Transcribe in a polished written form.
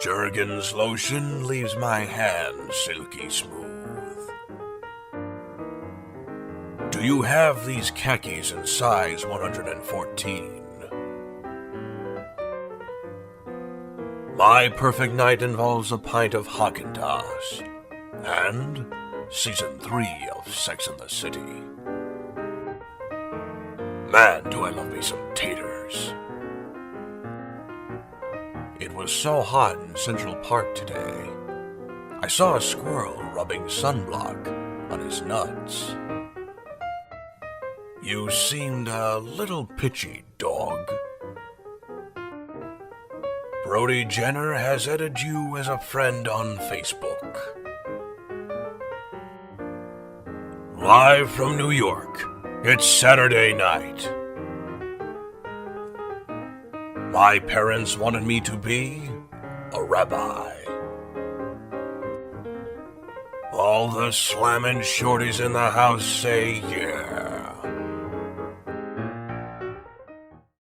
Jergens lotion leaves my hands silky smooth. Do you have these khakis in size 114? My perfect night involves a pint of Haagen-Dazs and Season 3 of Sex and the City. Man, do I love me some taters. It was so hot in Central Park today. I saw a squirrel rubbing sunblock on his nuts. You seemed a little pitchy, dog. Brody Jenner has added you as a friend on Facebook. Live from New York, it's Saturday night. My parents wanted me to be a rabbi. All the slammin' shorties in the house say yeah.